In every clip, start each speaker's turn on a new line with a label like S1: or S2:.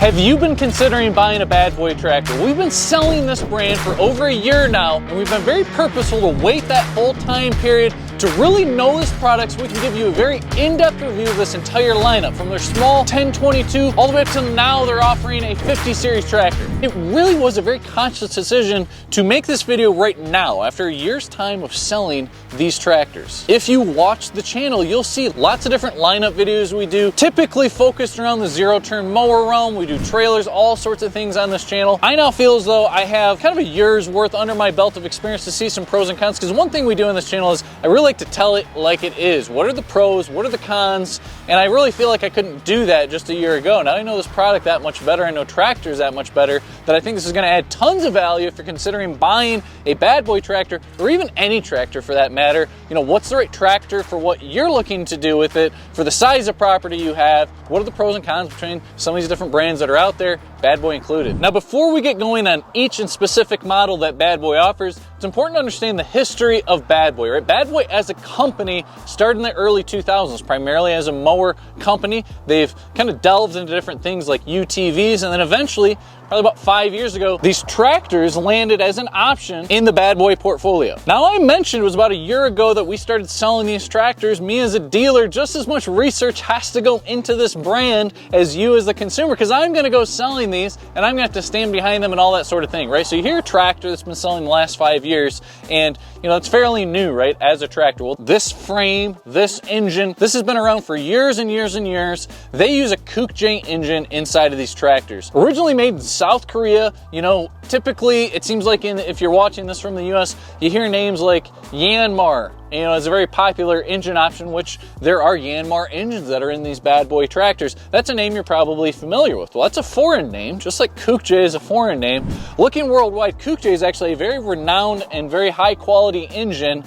S1: Have you been considering buying a Bad Boy tractor? We've been selling this brand for over a year now, and we've been very purposeful to wait that whole time period to really know this product so we can give you a very in-depth review of this entire lineup, from their small 1022 all the way up to now they're offering a 50 series tractor. It really was a very conscious decision to make this video right now after a year's time of selling these tractors. If you watch the channel, you'll see lots of different lineup videos we do, typically focused around the zero-turn mower realm. We do trailers, all sorts of things on this channel. I now feel as though I have kind of a year's worth under my belt of experience to see some pros and cons, because one thing we do on this channel is I really like to tell it like it is. What are the pros? What are the cons? And I really feel like I couldn't do that just a year ago. Now I know this product that much better. I know tractors that much better, that I think this is going to add tons of value if you're considering buying a Bad Boy tractor, or even any tractor for that matter. You know, what's the right tractor for what you're looking to do with it, for the size of property you have? What are the pros and cons between some of these different brands that are out there, Bad Boy included? Now, before we get going on each and specific model that Bad Boy offers, it's important to understand the history of Bad Boy, right? Bad Boy as a company started in the early 2000s, primarily as a mower company. They've kind of delved into different things like UTVs, and then eventually, probably about 5 years ago, these tractors landed as an option in the Bad Boy portfolio. Now, I mentioned it was about a year ago that we started selling these tractors. Me as a dealer, just as much research has to go into this brand as you as the consumer, because I'm going to go selling these and I'm going to have to stand behind them and all that sort of thing, right? So you hear a tractor that's been selling the last 5 years, and you know, it's fairly new, right, as a tractor. Well, this frame, this engine, this has been around for years and years and years. They use a Kukje engine inside of these tractors. Originally made in South Korea. You know, typically it seems like if you're watching this from the US, you hear names like Yanmar. You know, it's a very popular engine option, which there are Yanmar engines that are in these Bad Boy tractors. That's a name you're probably familiar with. Well, that's a foreign name, just like Kukje is a foreign name. Looking worldwide, Kukje is actually a very renowned and very high quality engine.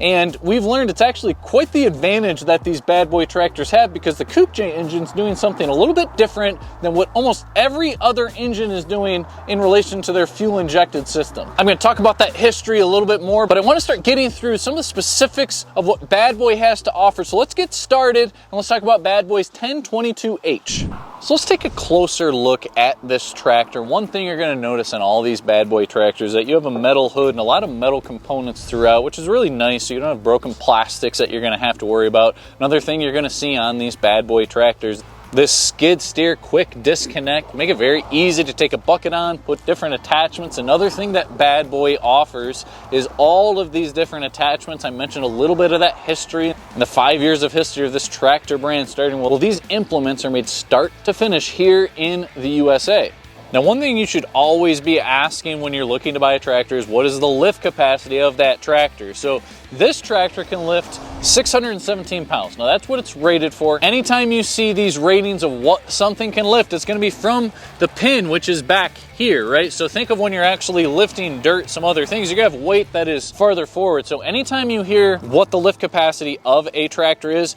S1: And we've learned it's actually quite the advantage that these Bad Boy tractors have, because the Kukje engine's doing something a little bit different than what almost every other engine is doing in relation to their fuel injected system. I'm going to talk about that history a little bit more, but I want to start getting through some of the specifics of what Bad Boy has to offer. So let's get started and let's talk about Bad Boy's 1022H. So let's take a closer look at this tractor. One thing you're going to notice in all these Bad Boy tractors is that you have a metal hood and a lot of metal components throughout, which is really nice, so you don't have broken plastics that you're going to have to worry about. Another thing you're going to see on these Bad Boy tractors, this skid steer quick disconnect, make it very easy to take a bucket on, put different attachments. Another thing that Bad Boy offers is all of these different attachments. I mentioned a little bit of that history and the 5 years of history of this tractor brand starting. Well, these implements are made start to finish here in the USA. Now, one thing you should always be asking when you're looking to buy a tractor is, what is the lift capacity of that tractor? So this tractor can lift 617 pounds. Now, that's what it's rated for. Anytime you see these ratings of what something can lift, it's going to be from the pin, which is back here, right? So think of when you're actually lifting dirt, some other things, you're going to have weight that is farther forward. So anytime you hear what the lift capacity of a tractor is,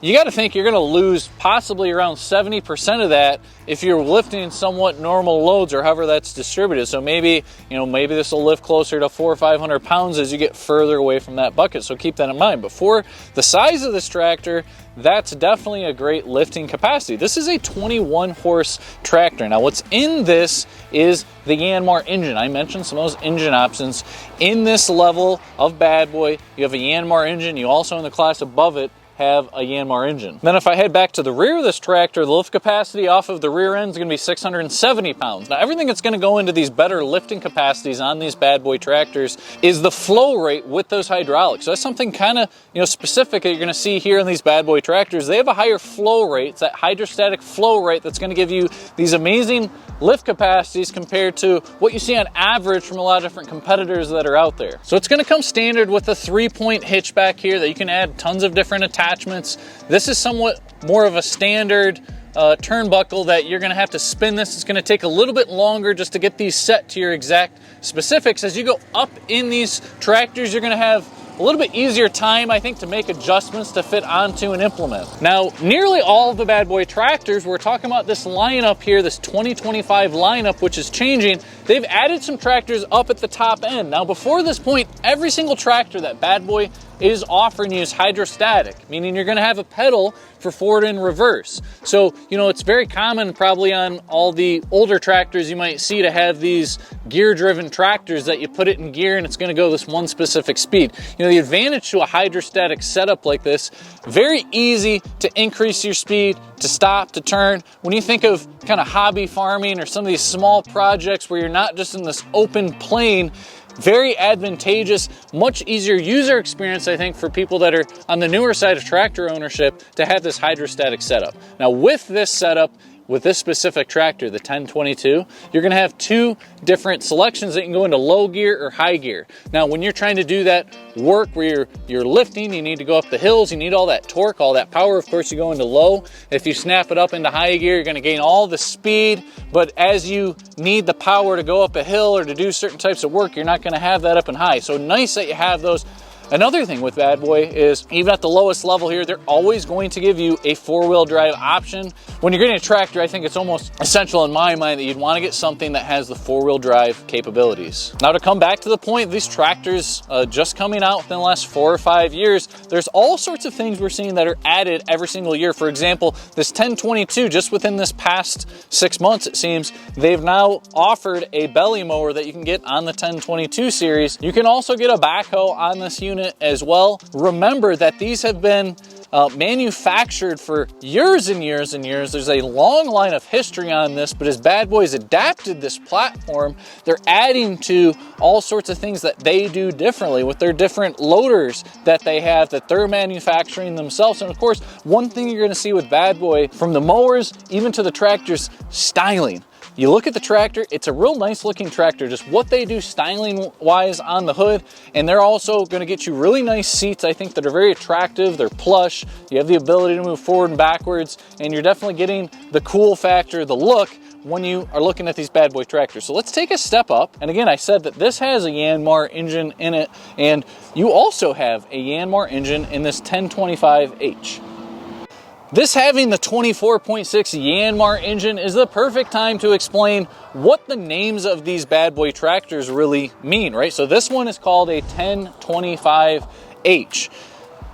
S1: you got to think you're going to lose possibly around 70% of that if you're lifting somewhat normal loads, or however that's distributed. So maybe, you know, maybe this will lift closer to 400 or 500 pounds as you get further away from that bucket. So keep that in mind. But for the size of this tractor, that's definitely a great lifting capacity. This is a 21 horse tractor. Now, what's in this is the Yanmar engine. I mentioned some of those engine options. In this level of Bad Boy, you have a Yanmar engine. You also, in the class above it, have a Yanmar engine. Then if I head back to the rear of this tractor, the lift capacity off of the rear end is going to be 670 pounds. Now, everything that's going to go into these better lifting capacities on these Bad Boy tractors is the flow rate with those hydraulics. So that's something kind of, you know, specific that you're going to see here in these Bad Boy tractors. They have a higher flow rate. It's that hydrostatic flow rate that's going to give you these amazing lift capacities compared to what you see on average from a lot of different competitors that are out there. So it's going to come standard with a 3-point hitch back here that you can add tons of different attachments. This is somewhat more of a standard turnbuckle that you're going to have to spin this. It's going to take a little bit longer just to get these set to your exact specifics. As you go up in these tractors, you're going to have a little bit easier time, I think, to make adjustments to fit onto an implement. Now, nearly all of the Bad Boy tractors, we're talking about this lineup here, this 2025 lineup, which is changing. They've added some tractors up at the top end. Now, before this point, every single tractor that Bad Boy is offering you is hydrostatic, meaning you're going to have a pedal for forward and reverse. So, you know, it's very common probably on all the older tractors you might see to have these gear-driven tractors that you put it in gear and it's going to go this one specific speed. You know, the advantage to a hydrostatic setup like this, very easy to increase your speed, to stop, to turn. When you think of kind of hobby farming or some of these small projects where you're not just in this open plain, very advantageous, much easier user experience, I think, for people that are on the newer side of tractor ownership to have this hydrostatic setup. Now, with this setup, with this specific tractor, the 1022, you're going to have two different selections that you can go into low gear or high gear. Now, when you're trying to do that work where you're lifting, you need to go up the hills, you need all that torque, all that power, of course, you go into low. If you snap it up into high gear, you're going to gain all the speed, but as you need the power to go up a hill or to do certain types of work, you're not going to have that up and high. So nice that you have those. Another thing with Bad Boy is even at the lowest level here, they're always going to give you a four-wheel drive option. When you're getting a tractor, I think it's almost essential in my mind that you'd want to get something that has the four-wheel drive capabilities. Now, to come back to the point, these tractors just coming out within the last 4 or 5 years, there's all sorts of things we're seeing that are added every single year. For example, this 1022, just within this past 6 months, it seems, they've now offered a belly mower that you can get on the 1022 series. You can also get a backhoe on this unit as well. Remember that these have been manufactured for years and years and years. There's a long line of history on this, but as Bad Boy's adapted this platform, they're adding to all sorts of things that they do differently with their different loaders that they have that they're manufacturing themselves. And of course, one thing you're going to see with Bad Boy, from the mowers even to the tractors, styling. You look at the tractor, it's a real nice looking tractor, just what they do styling wise on the hood. And they're also going to get you really nice seats, I think, that are very attractive. They're plush. You have the ability to move forward and backwards, and you're definitely getting the cool factor, the look, when you are looking at these Bad Boy tractors. So let's take a step up. And again, I said that this has a Yanmar engine in it, and you also have a Yanmar engine in this 1025H. This having the 24.6 Yanmar engine is the perfect time to explain what the names of these Bad Boy tractors really mean, right? So this one is called a 1025H.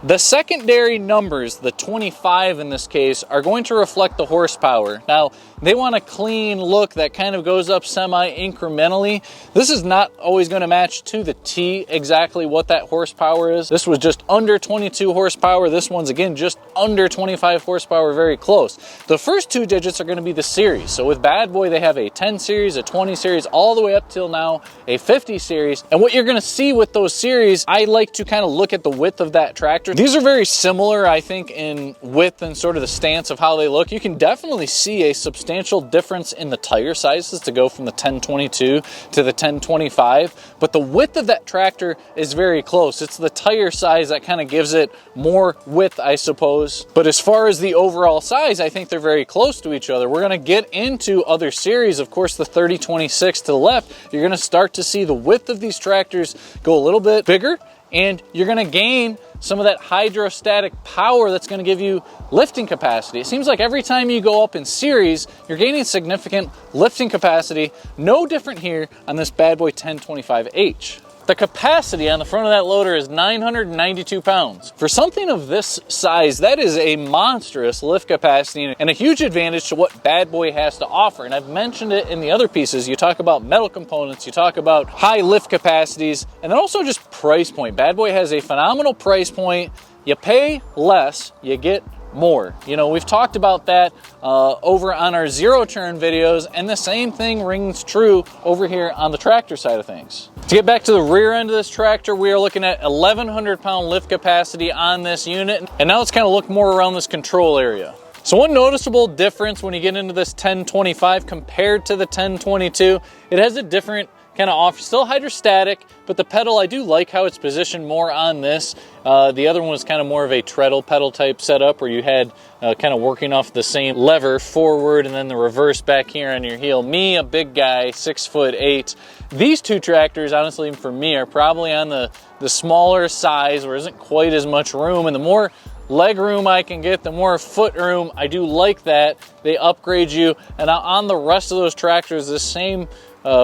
S1: The secondary numbers, the 25 in this case, are going to reflect the horsepower. Now, they want a clean look that kind of goes up semi-incrementally. This is not always going to match to the T exactly what that horsepower is. This was just under 22 horsepower. This one's, again, just under 25 horsepower, very close. The first two digits are going to be the series. So with Bad Boy, they have a 10 series, a 20 series, all the way up till now a 50 series. And what you're going to see with those series, I like to kind of look at the width of that tractor. These are very similar, I think, in width and sort of the stance of how they look. You can definitely see a substantial difference in the tire sizes to go from the 1022 to the 1025, but the width of that tractor is very close. It's the tire size that kind of gives it more width, I suppose. But as far as the overall size, I think they're very close to each other. We're going to get into other series. Of course, the 3026 to the left, you're going to start to see the width of these tractors go a little bit bigger, and you're going to gain some of that hydrostatic power that's going to give you lifting capacity. It seems like every time you go up in series, you're gaining significant lifting capacity. No different here on this Bad Boy 1025H. The capacity on the front of that loader is 992 pounds. For something of this size, that is a monstrous lift capacity and a huge advantage to what Bad Boy has to offer. And I've mentioned it in the other pieces. You talk about metal components, you talk about high lift capacities, and then also just price point. Bad Boy has a phenomenal price point. You pay less, you get more. You know, we've talked about that over on our zero turn videos, and the same thing rings true over here on the tractor side of things. To get back to the rear end of this tractor, we are looking at 1,100 pound lift capacity on this unit. And now let's kind of look more around this control area. So one noticeable difference when you get into this 1025 compared to the 1022, it has a different kind of off, still hydrostatic, but the pedal, I do like how it's positioned more on this. The other one was kind of more of a treadle pedal type setup where you had kind of working off the same lever forward and then the reverse back here on your heel. Me, a big guy, 6'8". These two tractors, honestly, for me, are probably on the smaller size where there isn't quite as much room, and the more leg room I can get, the more foot room. I do like that. They upgrade you. And on the rest of those tractors, the same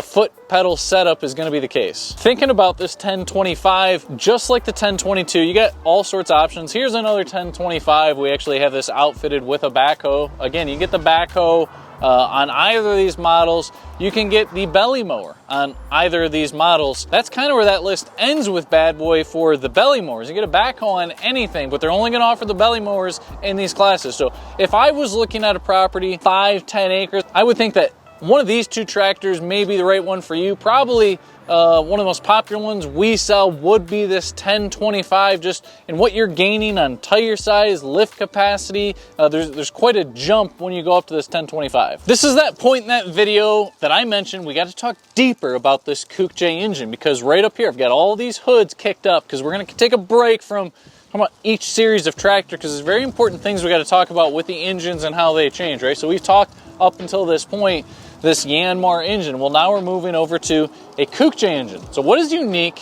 S1: foot pedal setup is going to be the case. Thinking about this 1025, just like the 1022, you get all sorts of options. Here's another 1025. We actually have this outfitted with a backhoe. Again, you get the backhoe on either of these models. You can get the belly mower on either of these models. That's kind of where that list ends with Bad Boy for the belly mowers. You get a backhoe on anything, but they're only going to offer the belly mowers in these classes. So if I was looking at a property 5-10 acres, I would think that one of these two tractors may be the right one for you. Probably one of the most popular ones we sell would be this 1025, just in what you're gaining on tire size, lift capacity. There's quite a jump when you go up to this 1025. This is that point in that video that I mentioned we got to talk deeper about this Kukje engine, because right up here I've got all these hoods kicked up, because we're going to take a break from talking about each series of tractor, because there's very important things we got to talk about with the engines and how they change, right? So we've talked up until this point this Yanmar engine. Well, now we're moving over to a Kukje engine. So what is unique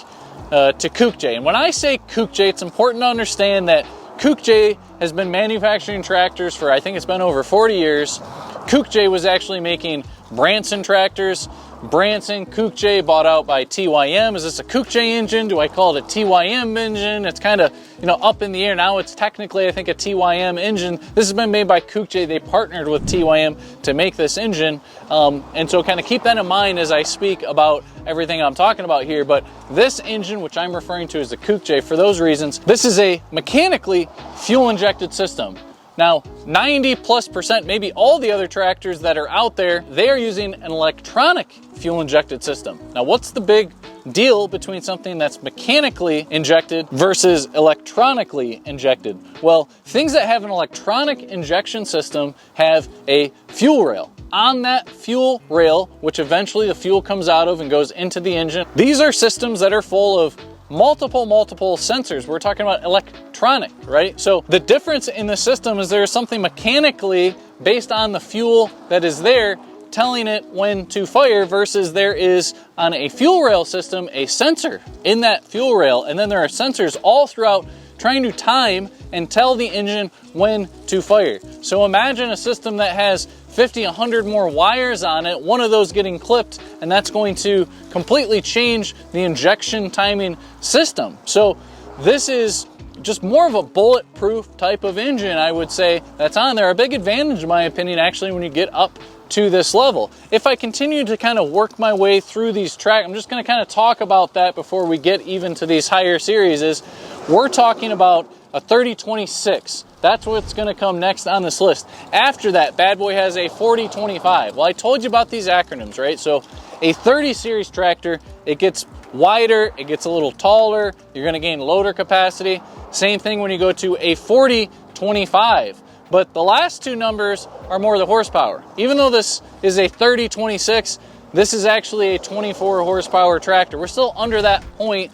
S1: to Kukje? And when I say Kukje, it's important to understand that Kukje has been manufacturing tractors for, I think it's been over 40 years. Kukje was actually making Branson tractors. Branson, Kukje, bought out by TYM. Is this a Kukje engine? Do I call it a TYM engine? It's kind of, up in the air. Now it's technically, I think, a TYM engine. This has been made by Kukje. They partnered with TYM to make this engine. And so kind of keep that in mind as I speak about everything I'm talking about here. But this engine, which I'm referring to as the Kukje, for those reasons, this is a mechanically fuel-injected system. Now, 90+%, maybe all the other tractors that are out there, they are using an electronic fuel-injected system. Now, what's the big deal between something that's mechanically injected versus electronically injected? Well, things that have an electronic injection system have a fuel rail. On that fuel rail, which eventually the fuel comes out of and goes into the engine, these are systems that are full of multiple sensors. We're talking about electronic, right? So the difference in the system is there's something mechanically based on the fuel that is there telling it when to fire, versus there is on a fuel rail system a sensor in that fuel rail, and then there are sensors all throughout trying to time and tell the engine when to fire. So imagine a system that has 50, 100 more wires on it, one of those getting clipped, and that's going to completely change the injection timing system. So this is just more of a bulletproof type of engine, I would say, that's on there. A big advantage, in my opinion, actually, when you get up to this level. If I continue to kind of work my way through these tracks, I'm just going to kind of talk about that before we get even to these higher series, is we're talking about a 3026. That's what's going to come next on this list. After that, Bad Boy has a 4025. Well, I told you about these acronyms, right? So a 30 series tractor, it gets wider, it gets a little taller, you're going to gain loader capacity. Same thing when you go to a 4025. But the last two numbers are more the horsepower. Even though this is a 3026, this is actually a 24 horsepower tractor. We're still under that point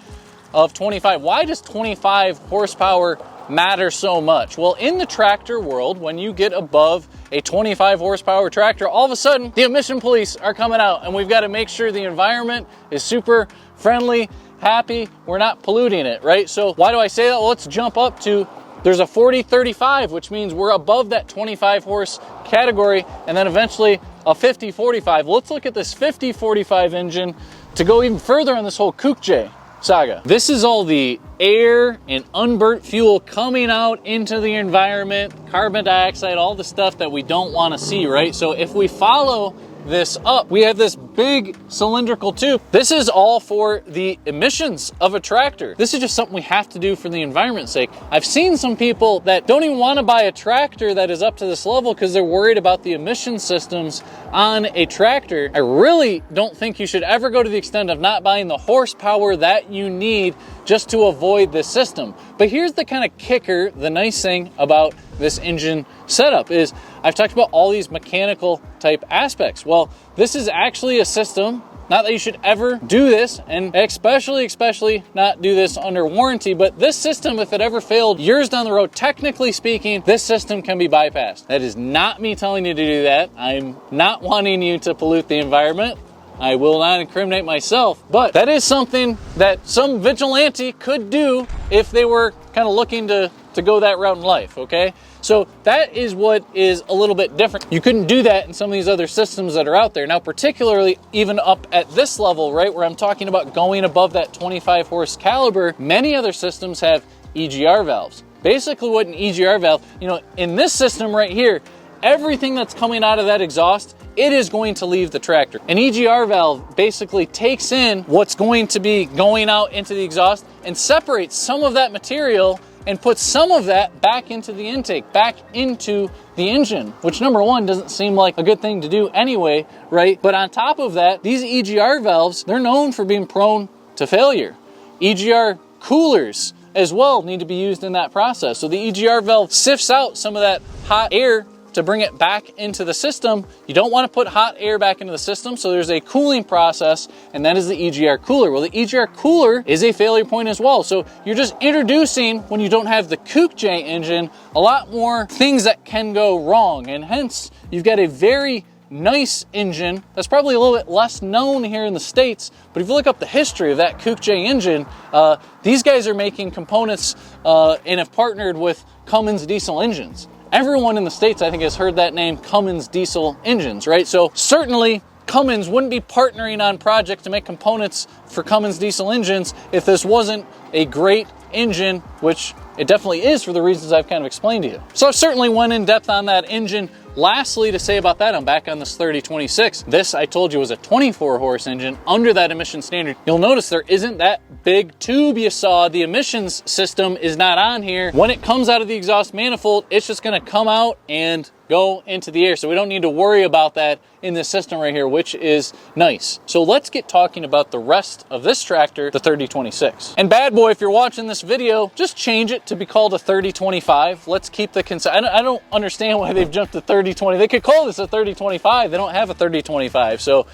S1: of 25. Why does 25 horsepower matter so much? Well, in the tractor world, when you get above a 25 horsepower tractor, all of a sudden the emission police are coming out, and we've got to make sure the environment is super friendly, happy, we're not polluting it, right? So why do I say that? Well, let's jump up to, there's a 4035, which means we're above that 25 horse category, and then eventually a 5045. Let's look at this 5045 engine to go even further on this whole Kukje saga. This is all the air and unburnt fuel coming out into the environment, carbon dioxide, all the stuff that we don't want to see, right? So if we follow this up, we have this big cylindrical tube. This is all for the emissions of a tractor. This is just something we have to do for the environment's sake. I've seen some people that don't even want to buy a tractor that is up to this level because they're worried about the emission systems on a tractor. I really don't think you should ever go to the extent of not buying the horsepower that you need just to avoid this system. But here's the kind of kicker, the nice thing about this engine setup is I've talked about all these mechanical type aspects. Well, this is actually a system, not that you should ever do this, and especially not do this under warranty, but this system, if it ever failed years down the road, technically speaking, this system can be bypassed. That is not me telling you to do that. I'm not wanting you to pollute the environment. I will not incriminate myself, but that is something that some vigilante could do if they were kind of looking to to go that route in life, okay? So that is what is a little bit different. You couldn't do that in some of these other systems that are out there. Now, particularly even up at this level, right, where I'm talking about going above that 25 horse caliber, many other systems have EGR valves. Basically what an EGR valve, you know, in this system right here, everything that's coming out of that exhaust, it is going to leave the tractor. An EGR valve basically takes in what's going to be going out into the exhaust and separates some of that material and puts some of that back into the intake, back into the engine, which number one doesn't seem like a good thing to do anyway, right? But on top of that, these EGR valves, they're known for being prone to failure. EGR coolers as well need to be used in that process. So the EGR valve sifts out some of that hot air to bring it back into the system. You don't want to put hot air back into the system, so there's a cooling process, and that is the EGR cooler. Well, the EGR cooler is a failure point as well. So you're just introducing, when you don't have the Kukje engine, a lot more things that can go wrong, and hence you've got a very nice engine that's probably a little bit less known here in the States, but if you look up the history of that Kukje engine, these guys are making components and have partnered with Cummins diesel engines. Everyone in the States, I think, has heard that name, Cummins diesel engines, right? So certainly Cummins wouldn't be partnering on projects to make components for Cummins diesel engines if this wasn't a great engine, which it definitely is for the reasons I've kind of explained to you. So I certainly went in depth on that engine. Lastly, to say about that, I'm back on this 3026. This, I told you, was a 24 horse engine under that emission standard. You'll notice there isn't that big tube you saw. The emissions system is not on here. When it comes out of the exhaust manifold, it's just gonna come out and go into the air. So we don't need to worry about that in this system right here, which is nice. So let's get talking about the rest of this tractor, the 3026. And bad boy, if you're watching this video, just change it to be called a 3025. Let's keep the I don't understand why they've jumped to 3020. They could call this a 3025. They don't have a 3025. So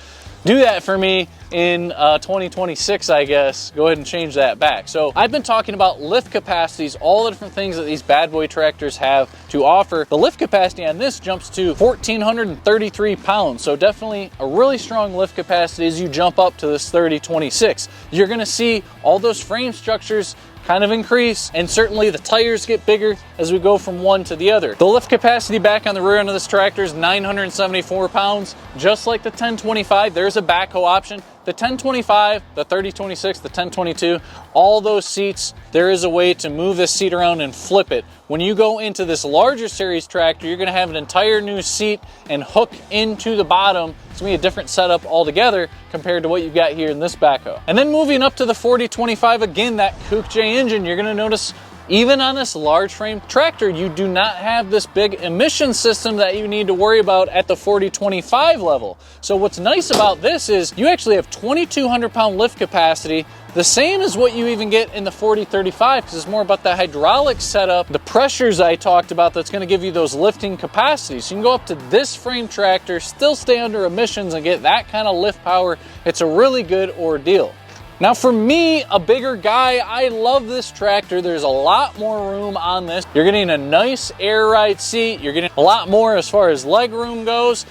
S1: do that for me in 2026, I guess. Go ahead and change that back. So I've been talking about lift capacities, all the different things that these bad boy tractors have to offer. The lift capacity on this jumps to 1,433 pounds. So definitely a really strong lift capacity as you jump up to this 3026. You're gonna see all those frame structures kind of increase, and certainly the tires get bigger as we go from one to the other. The lift capacity back on the rear end of this tractor is 974 pounds. Just like the 1025, there's a backhoe option. The 1025, the 3026, the 1022, all those seats, there is a way to move this seat around and flip it. When you go into this larger series tractor, you're gonna have an entire new seat and hook into the bottom. It's gonna be a different setup altogether compared to what you've got here in this backhoe. And then moving up to the 4025, again, that Kukje engine, you're gonna notice even on this large frame tractor, you do not have this big emission system that you need to worry about at the 4025 level. So what's nice about this is you actually have 2,200 pound lift capacity, the same as what you even get in the 4035, because it's more about the hydraulic setup, the pressures I talked about that's gonna give you those lifting capacities. So you can go up to this frame tractor, still stay under emissions and get that kind of lift power. It's a really good ordeal. Now for me, a bigger guy, I love this tractor. There's a lot more room on this. You're getting a nice air ride seat. You're getting a lot more as far as leg room goes.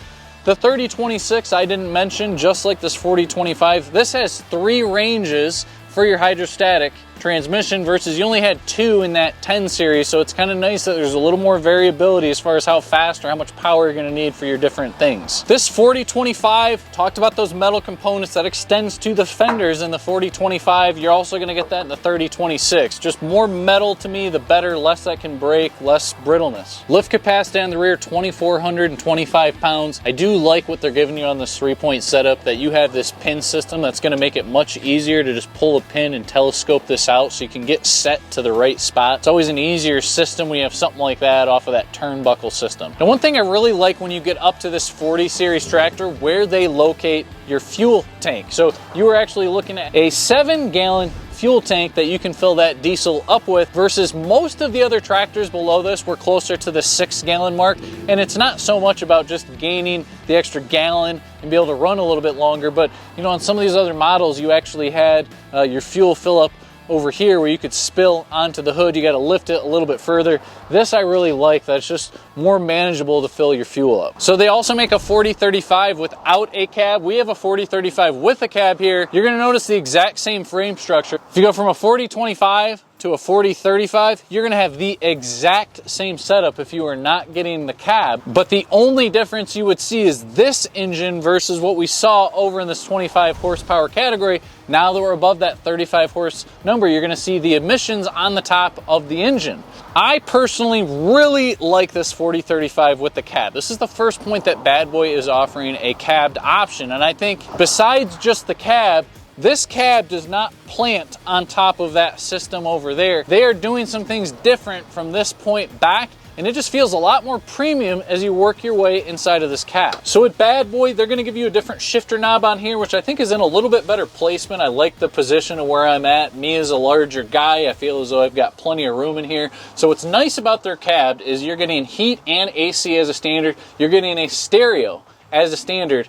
S1: The 3026 I didn't mention, just like this 4025. This has 3 ranges for your hydrostatic transmission versus you only had 2 in that 10 series, so it's kind of nice that there's a little more variability as far as how fast or how much power you're going to need for your different things. This 4025, talked about those metal components that extends to the fenders in the 4025. You're also going to get that in the 3026. Just more metal to me, the better, less that can break, less brittleness. Lift capacity on the rear, 2,425 pounds. I do like what they're giving you on this 3-point setup, that you have this pin system that's going to make it much easier to just pull a pin and telescope this out so you can get set to the right spot. It's always an easier system when you have something like that off of that turnbuckle system. Now, one thing I really like when you get up to this 40 series tractor, where they locate your fuel tank. So you are actually looking at a 7-gallon fuel tank that you can fill that diesel up with, versus most of the other tractors below this were closer to the 6-gallon mark. And it's not so much about just gaining the extra gallon and be able to run a little bit longer, but you know, on some of these other models, you actually had your fuel fill up over here where you could spill onto the hood. You got to lift it a little bit further. This I really like, that's just more manageable to fill your fuel up. So they also make a 4035 without a cab. We have a 4035 with a cab here. You're going to notice the exact same frame structure. If you go from a 4025 to a 4035, you're gonna have the exact same setup if you are not getting the cab, but the only difference you would see is this engine versus what we saw over in this 25 horsepower category. Now that we're above that 35 horse number, you're gonna see the emissions on the top of the engine. I personally really like this 4035 with the cab. This is the first point that Bad Boy is offering a cabbed option, and I think besides just the cab, this cab does not plant on top of that system over there. They are doing some things different from this point back, and it just feels a lot more premium as you work your way inside of this cab. So with Bad Boy, they're gonna give you a different shifter knob on here, which I think is in a little bit better placement. I like the position of where I'm at. Me as a larger guy, I feel as though I've got plenty of room in here. So what's nice about their cab is you're getting heat and AC as a standard. You're getting a stereo as a standard.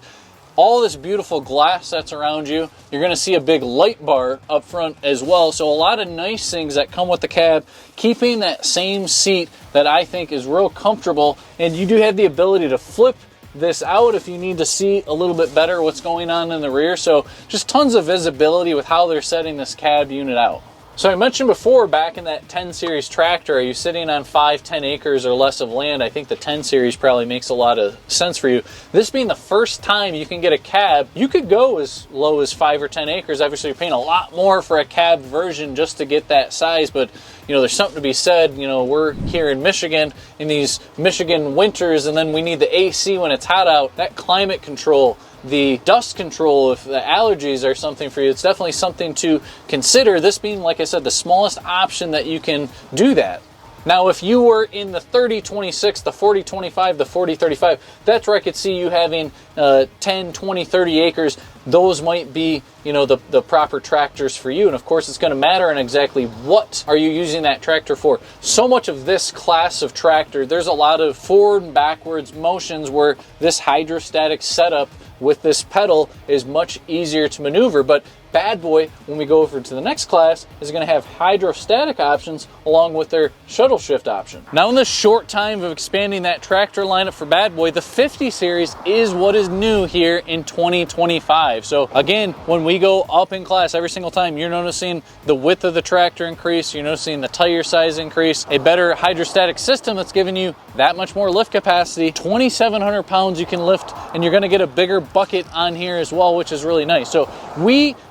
S1: All this beautiful glass that's around you. You're gonna see a big light bar up front as well. So a lot of nice things that come with the cab, keeping that same seat that I think is real comfortable. And you do have the ability to flip this out if you need to see a little bit better what's going on in the rear. So just tons of visibility with how they're setting this cab unit out. So I mentioned before, back in that 10 series tractor, are you sitting on 5-10 acres or less of land? I think the 10 series probably makes a lot of sense for you. This being the first time you can get a cab, you could go as low as 5 or 10 acres. Obviously, you're paying a lot more for a cab version just to get that size, but you know, there's something to be said. You know, we're here in Michigan in these Michigan winters, and then we need the AC when it's hot out. That climate control, the dust control, if the allergies are something for you, it's definitely something to consider. This being, like I said, the smallest option that you can do that. Now, if you were in the 30-26, the 40-25, the 40-35, that's where I could see you having 10, 20, 30 acres. Those might be, you know, the proper tractors for you. And of course, it's going to matter on exactly what are you using that tractor for. So much of this class of tractor, there's a lot of forward and backwards motions where this hydrostatic setup with this pedal is much easier to maneuver. But Bad Boy, when we go over to the next class, is going to have hydrostatic options along with their shuttle shift option. Now, in the short time of expanding that tractor lineup for Bad Boy, the 50 series is what is new here in 2025. So again, when we go up in class every single time, you're noticing the width of the tractor increase, you're noticing the tire size increase, a better hydrostatic system that's giving you that much more lift capacity. 2,700 pounds you can lift, and you're going to get a bigger bucket on here as well, which is really nice. So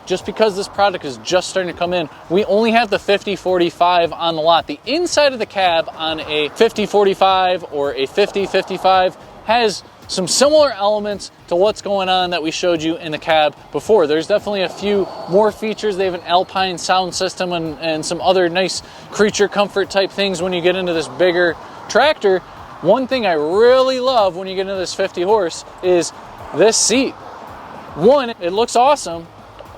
S1: just because this product is just starting to come in, we only have the 50-45 on the lot. The inside of the cab on a 50-45 or a 50-55 has some similar elements to what's going on that we showed you in the cab before. There's definitely a few more features. They have an Alpine sound system and some other nice creature comfort type things when you get into this bigger tractor. One thing I really love when you get into this 50 horse is this seat. One, it looks awesome,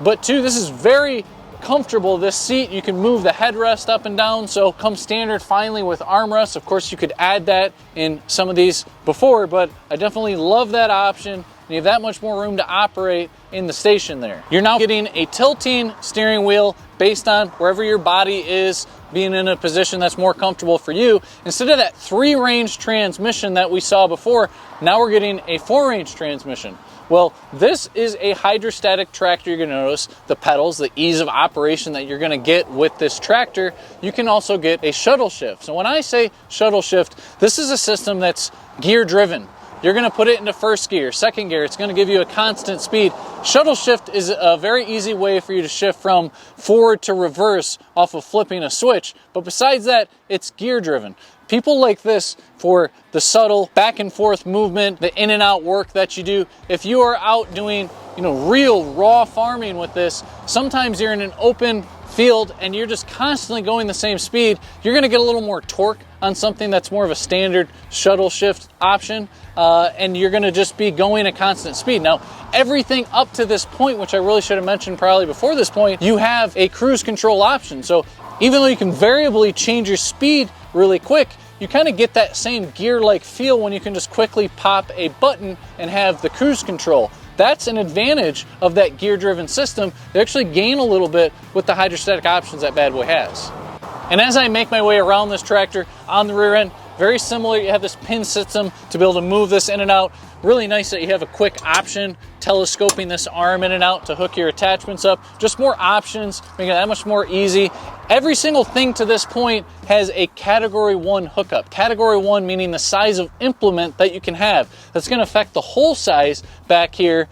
S1: but two, this is very comfortable. This seat, you can move the headrest up and down, so comes standard finally with armrests. Of course, you could add that in some of these before, but I definitely love that option. And you have that much more room to operate in the station there. You're now getting a tilting steering wheel based on wherever your body is, being in a position that's more comfortable for you. Instead of that 3-range transmission that we saw before, now we're getting a 4-range transmission. Well, this is a hydrostatic tractor. You're going to notice the pedals, the ease of operation that you're going to get with this tractor. You can also get a shuttle shift. So when I say shuttle shift, this is a system that's gear driven. You're going to put it into first gear, second gear. It's going to give you a constant speed. Shuttle shift is a very easy way for you to shift from forward to reverse off of flipping a switch. But besides that, it's gear driven. People like this for the subtle back and forth movement, the in and out work that you do. If you are out doing, real raw farming with this, sometimes you're in an open field and you're just constantly going the same speed. You're going to get a little more torque on something that's more of a standard shuttle shift option, and you're going to just be going at constant speed. Now, everything up to this point, which I really should have mentioned probably before this point, you have a cruise control option. So even though you can variably change your speed really quick, you kind of get that same gear-like feel when you can just quickly pop a button and have the cruise control. That's an advantage of that gear-driven system. They actually gain a little bit with the hydrostatic options that Bad Boy has. And as I make my way around this tractor on the rear end, very similar, you have this pin system to be able to move this in and out. really nice that you have a quick option, telescoping this arm in and out to hook your attachments up. Just more options, making it that much more easy. Every single thing to this point has a Category 1 hookup. Category 1 meaning the size of implement that you can have. That's going to affect the hole size back here.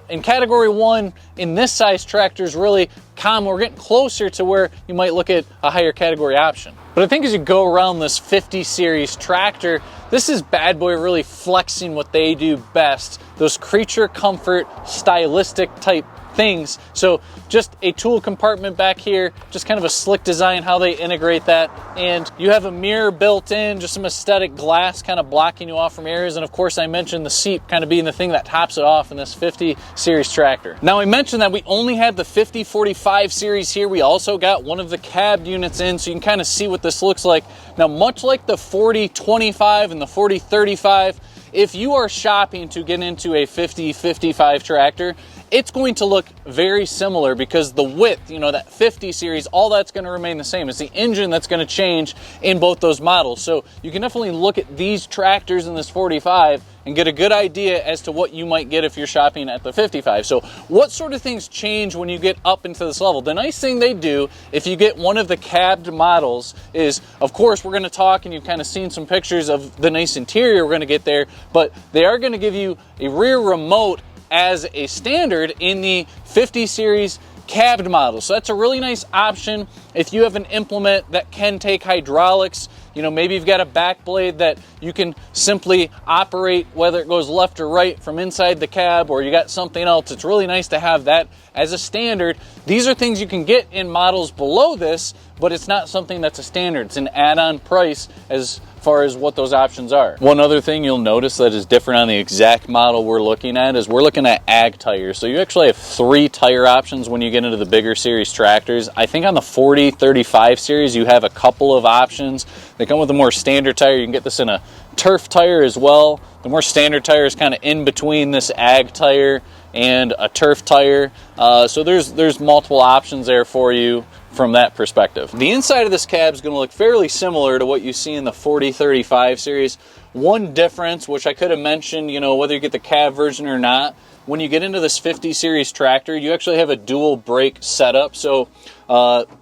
S1: In Category 1, in this size tractor is really common. We're getting closer to where you might look at a higher category option. But I think as you go around this 50 series tractor, this is Bad Boy really flexing what they do best. Those creature comfort, stylistic type things. So just a tool compartment back here, just kind of a slick design how they integrate that. And you have a mirror built in, just some aesthetic glass kind of blocking you off from areas. And of course I mentioned the seat kind of being the thing that tops it off in this 50 series tractor. Now I mentioned that we only had the 50/45 series here. We also got one of the cab units in, so you can kind of see what this looks like. Now much like the 40/25 and the 40/35, if you are shopping to get into a 50/55 tractor, it's going to look very similar because the width, you know, that 50 series, all that's going to remain the same. It's the engine that's going to change in both those models. So you can definitely look at these tractors in this 45 and get a good idea as to what you might get if you're shopping at the 55. So what sort of things change when you get up into this level? The nice thing they do if you get one of the cabbed models is, of course, we're going to talk, and you've kind of seen some pictures of the nice interior we're going to get there, but they are going to give you a rear remote as a standard in the 50 series cabbed model. So that's a really nice option if you have an implement that can take hydraulics. You know, maybe you've got a back blade that you can simply operate whether it goes left or right from inside the cab, or you got something else. It's really nice to have that as a standard. These are things you can get in models below this, but it's not something that's a standard. It's an add-on price as far as what those options are. One other thing you'll notice that is different on the exact model we're looking at is we're looking at ag tires. So you actually have 3 tire options when you get into the bigger series tractors. I think on the 40/35 series you have a couple of options. They come with a more standard tire. You can get this in a turf tire as well. The more standard tire is kind of in between this ag tire and a turf tire. So there's multiple options there for you from that perspective. The inside of this cab is going to look fairly similar to what you see in the 40/35 series. One difference, which I could have mentioned, you know, whether you get the cab version or not, when you get into this 50 series tractor, you actually have a dual brake setup. So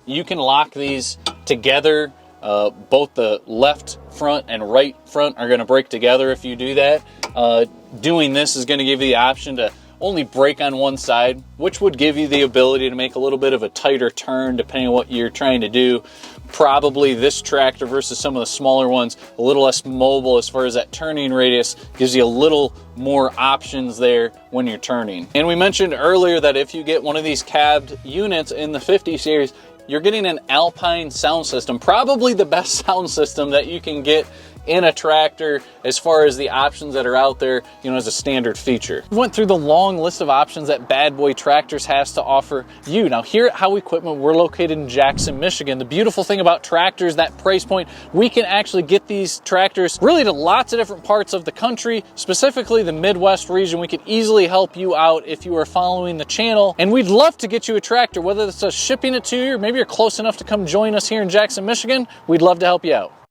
S1: you can lock these together. Both the left front and right front are going to brake together if you do that. Doing this is going to give you the option to only brake on one side, which would give you the ability to make a little bit of a tighter turn depending on what you're trying to do. Probably this tractor versus some of the smaller ones, a little less mobile as far as that turning radius, gives you a little more options there when you're turning. And we mentioned earlier that if you get one of these cabbed units in the 50 series, you're getting an Alpine sound system, probably the best sound system that you can get in a tractor as far as the options that are out there, you know, as a standard feature. We went through the long list of options that Bad Boy Tractors has to offer you. Now here at Howe Equipment, we're located in Jackson, Michigan. The beautiful thing about tractors, that price point, we can actually get these tractors really to lots of different parts of the country, specifically the Midwest region. We could easily help you out if you are following the channel, and we'd love to get you a tractor, whether it's us shipping it to you or maybe you're close enough to come join us here in Jackson, Michigan. We'd love to help you out.